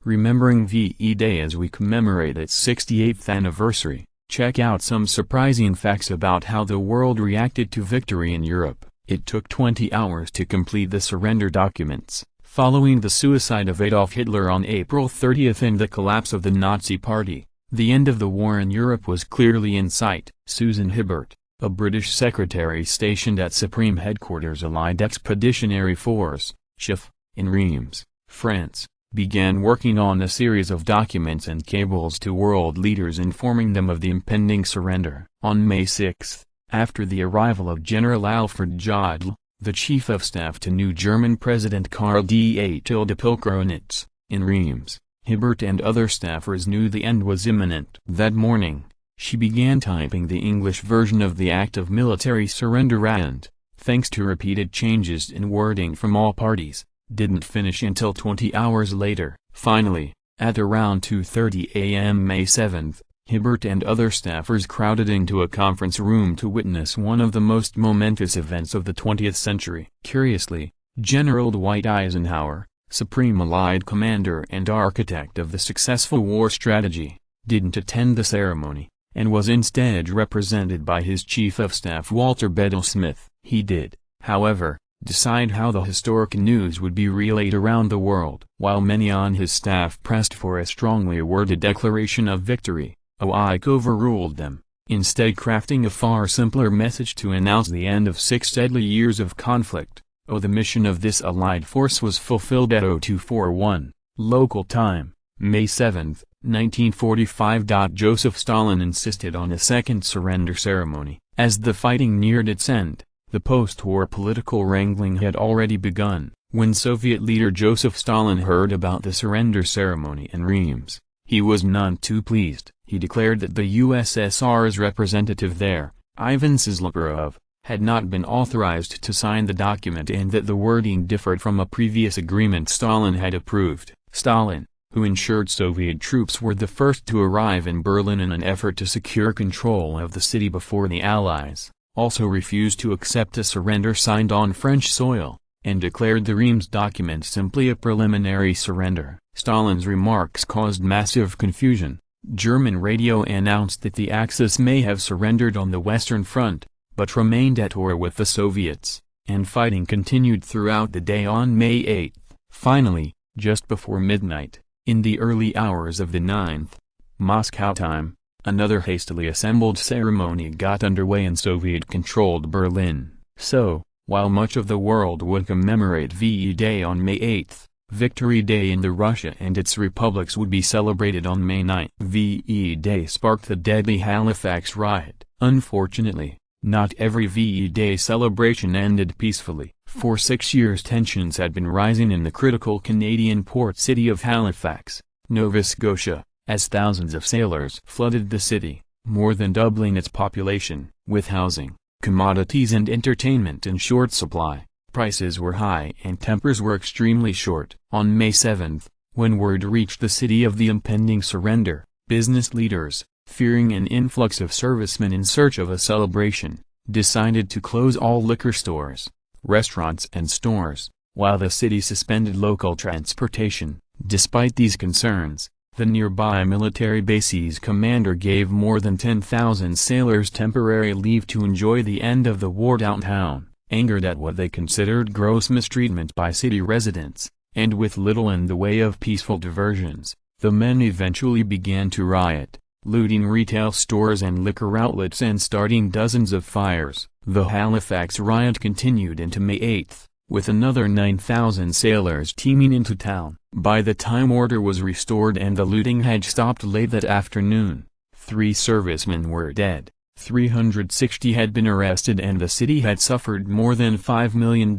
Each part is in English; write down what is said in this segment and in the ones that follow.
remembering VE Day as we commemorate its 68th anniversary. Check out some surprising facts about how the world reacted to victory in Europe. It took 20 hours to complete the surrender documents. Following the suicide of Adolf Hitler on April 30 and the collapse of the Nazi Party, the end of the war in Europe was clearly in sight. Susan Hibbert, a British secretary stationed at Supreme Headquarters Allied Expeditionary Force, SHIF, in Reims, France, began working on a series of documents and cables to world leaders informing them of the impending surrender. On May 6, after the arrival of General Alfred Jodl, the chief of staff to new German President Karl D. Pilkronitz, in Reims, Hibbert and other staffers knew the end was imminent. That morning, she began typing the English version of the Act of Military Surrender and, thanks to repeated changes in wording from all parties, didn't finish until 20 hours later. Finally, at around 2:30 a.m. May 7, Hibbert and other staffers crowded into a conference room to witness one of the most momentous events of the 20th century. Curiously, General Dwight Eisenhower, Supreme Allied Commander and architect of the successful war strategy, didn't attend the ceremony, and was instead represented by his Chief of Staff Walter Bedell Smith. He did, however, decide how the historic news would be relayed around the world. While many on his staff pressed for a strongly worded declaration of victory, Oike overruled them, instead crafting a far simpler message to announce the end of 6 deadly years of conflict. The mission of this Allied force was fulfilled at 0241, local time, May 7, 1945. Joseph Stalin insisted on a second surrender ceremony. As the fighting neared its end, the post-war political wrangling had already begun. When Soviet leader Joseph Stalin heard about the surrender ceremony in Reims, he was none too pleased. He declared that the USSR's representative there, Ivan Sislerov, had not been authorized to sign the document and that the wording differed from a previous agreement Stalin had approved. Stalin, who ensured Soviet troops were the first to arrive in Berlin in an effort to secure control of the city before the Allies, also refused to accept a surrender signed on French soil, and declared the Reims document simply a preliminary surrender. Stalin's remarks caused massive confusion. German radio announced that the Axis may have surrendered on the Western Front, but remained at war with the Soviets, and fighting continued throughout the day on May 8. Finally, just before midnight, in the early hours of the 9th, Moscow time, another hastily assembled ceremony got underway in Soviet-controlled Berlin. So, while much of the world would commemorate VE Day on May 8, Victory Day in the Russia and its republics would be celebrated on May 9. VE Day sparked the deadly Halifax riot. Unfortunately, not every VE Day celebration ended peacefully. For 6 years tensions had been rising in the critical Canadian port city of Halifax, Nova Scotia, as thousands of sailors flooded the city, more than doubling its population. With housing, commodities and entertainment in short supply, prices were high and tempers were extremely short. On May 7, when word reached the city of the impending surrender, business leaders, fearing an influx of servicemen in search of a celebration, decided to close all liquor stores, restaurants and stores, while the city suspended local transportation. Despite these concerns, the nearby military base's commander gave more than 10,000 sailors temporary leave to enjoy the end of the war downtown. Angered at what they considered gross mistreatment by city residents, and with little in the way of peaceful diversions, the men eventually began to riot, looting retail stores and liquor outlets and starting dozens of fires. The Halifax riot continued into May 8, with another 9,000 sailors teeming into town. By the time order was restored and the looting had stopped late that afternoon, 3 servicemen were dead, 360 had been arrested and the city had suffered more than $5 million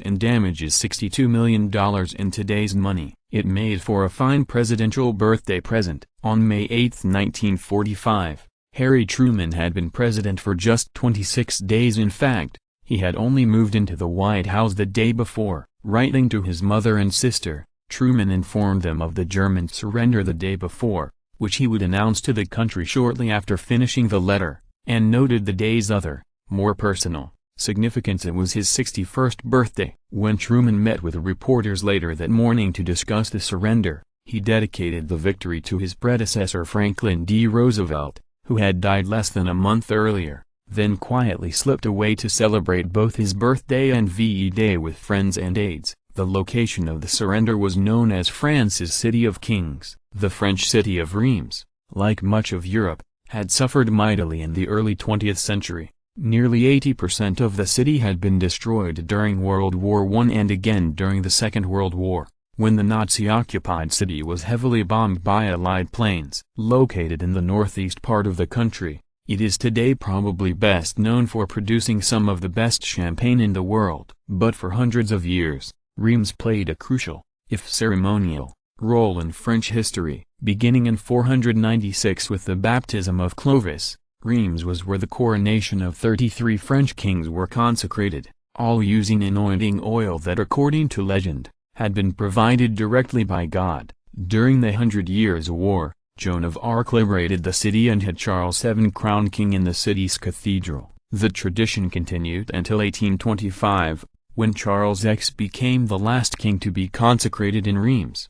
in damages, $62 million in today's money. It made for a fine presidential birthday present. On May 8, 1945, Harry Truman had been president for just 26 days. In fact, he had only moved into the White House the day before. Writing to his mother and sister, Truman informed them of the German surrender the day before, which he would announce to the country shortly after finishing the letter, and noted the day's other, more personal, significance. It was his 61st birthday. When Truman met with reporters later that morning to discuss the surrender, He dedicated the victory to his predecessor Franklin D. Roosevelt, who had died less than a month earlier, then quietly slipped away to celebrate both his birthday and VE Day with friends and aides. The location of the surrender was known as France's City of Kings. The French city of Reims, like much of Europe, had suffered mightily in the early 20th century. Nearly 80% of the city had been destroyed during World War I and again during the Second World War, when the Nazi-occupied city was heavily bombed by Allied planes. Located in the northeast part of the country, it is today probably best known for producing some of the best champagne in the world. But for hundreds of years, Reims played a crucial, if ceremonial, role in French history. Beginning in 496 with the baptism of Clovis, Reims was where the coronation of 33 French kings were consecrated, all using anointing oil that, according to legend, had been provided directly by God. During the 100 Years' War, Joan of Arc liberated the city and had Charles VII crowned king in the city's cathedral. The tradition continued until 1825, when Charles X became the last king to be consecrated in Reims.